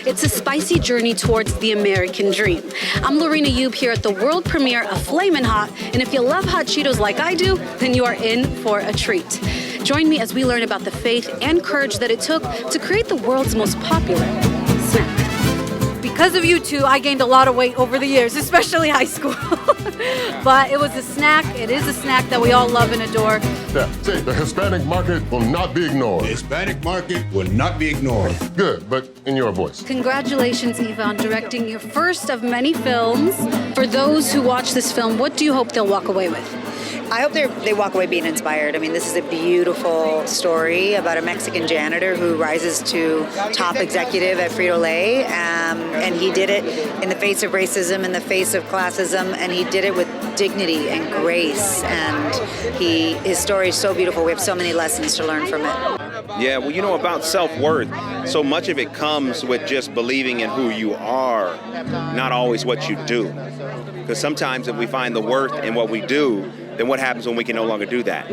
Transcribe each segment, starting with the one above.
It's a spicy journey towards the American dream. I'm Lorena Youb here at the world premiere of Flamin' Hot, and if you love hot Cheetos like I do, then you are in for a treat. Join me as we learn about the faith and courage that it took to create the world's most popular snack. Because of you two, I gained a lot of weight over the years, especially high school. But it was a snack. It is a snack that we all love and adore. Yeah, say the Hispanic market will not be ignored. The Hispanic market will not be ignored. Good, but in your voice. Congratulations, Eva, on directing your first of many films. For those who watch this film, what do you hope they'll walk away with? I hope they walk away being inspired. I mean, this is a beautiful story about a Mexican janitor who rises to top executive at Frito-Lay, and he did it in the face of racism, in the face of classism, and he did it with dignity and grace, and his story is so beautiful. We have so many lessons to learn from it. Yeah, well, you know, about self-worth, so much of it comes with just believing in who you are, not always what you do. Because sometimes if we find the worth in what we do, then what happens when we can no longer do that?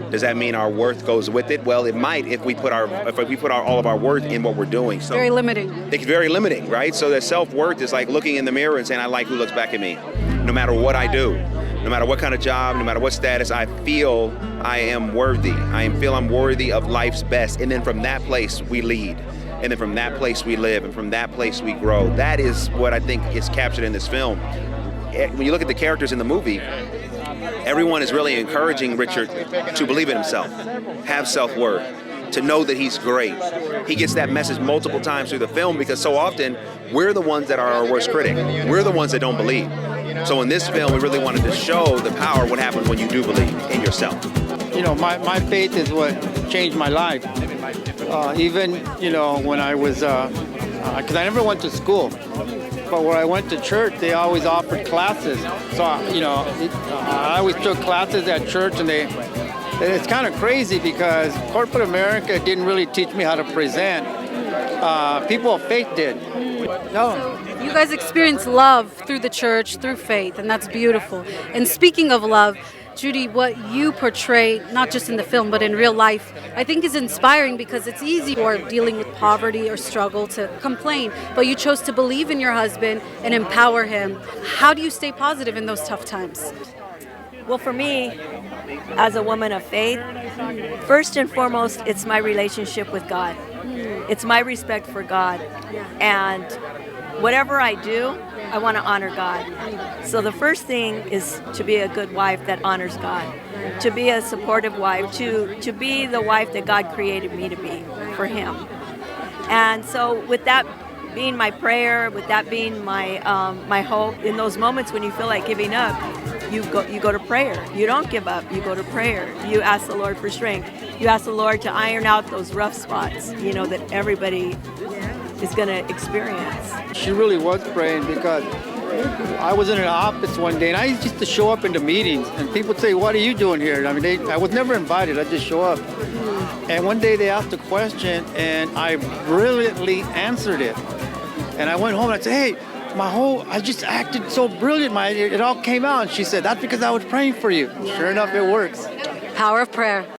Does that mean our worth goes with it? Well, it might if we put all of our worth in what we're doing. So very limiting. It's very limiting, right? So that self-worth is like looking in the mirror and saying, I like who looks back at me, no matter what I do. No matter what kind of job, no matter what status, I feel I am worthy. I feel I'm worthy of life's best. And then from that place, we lead. And then from that place, we live. And from that place, we grow. That is what I think is captured in this film. When you look at the characters in the movie, everyone is really encouraging Richard to believe in himself, have self-worth, to know that he's great. He gets that message multiple times through the film because so often we're the ones that are our worst critic. We're the ones that don't believe. So in this film, we really wanted to show the power of what happens when you do believe in yourself. You know, my faith is what changed my life. Even, you know, when I was, because I never went to school. But when I went to church, they always offered classes. So, you know, I always took classes at church, and it's kind of crazy because corporate America didn't really teach me how to present. People of faith did. No. You guys experience love through the church, through faith, and that's beautiful. And speaking of love, Judy, what you portray, not just in the film, but in real life, I think is inspiring because it's easy for dealing with poverty or struggle to complain, but you chose to believe in your husband and empower him. How do you stay positive in those tough times? Well, for me, as a woman of faith, first and foremost, it's my relationship with God. It's my respect for God. And whatever I do, I want to honor God. So the first thing is to be a good wife that honors God, to be a supportive wife, to be the wife that God created me to be for Him. And so with that being my prayer, with that being my my hope, in those moments when you feel like giving up, you go to prayer. You don't give up. You go to prayer. You ask the Lord for strength. You ask the Lord to iron out those rough spots, you know, that everybody is going to experience. She really was praying because I was in an office one day and I used to show up into meetings and people would say, what are you doing here? I mean, I was never invited. I just show up. And one day they asked a question and I brilliantly answered it. And I went home and I said, hey, I just acted so brilliant. It all came out. And she said, that's because I was praying for you. Sure enough, it works. Power of prayer.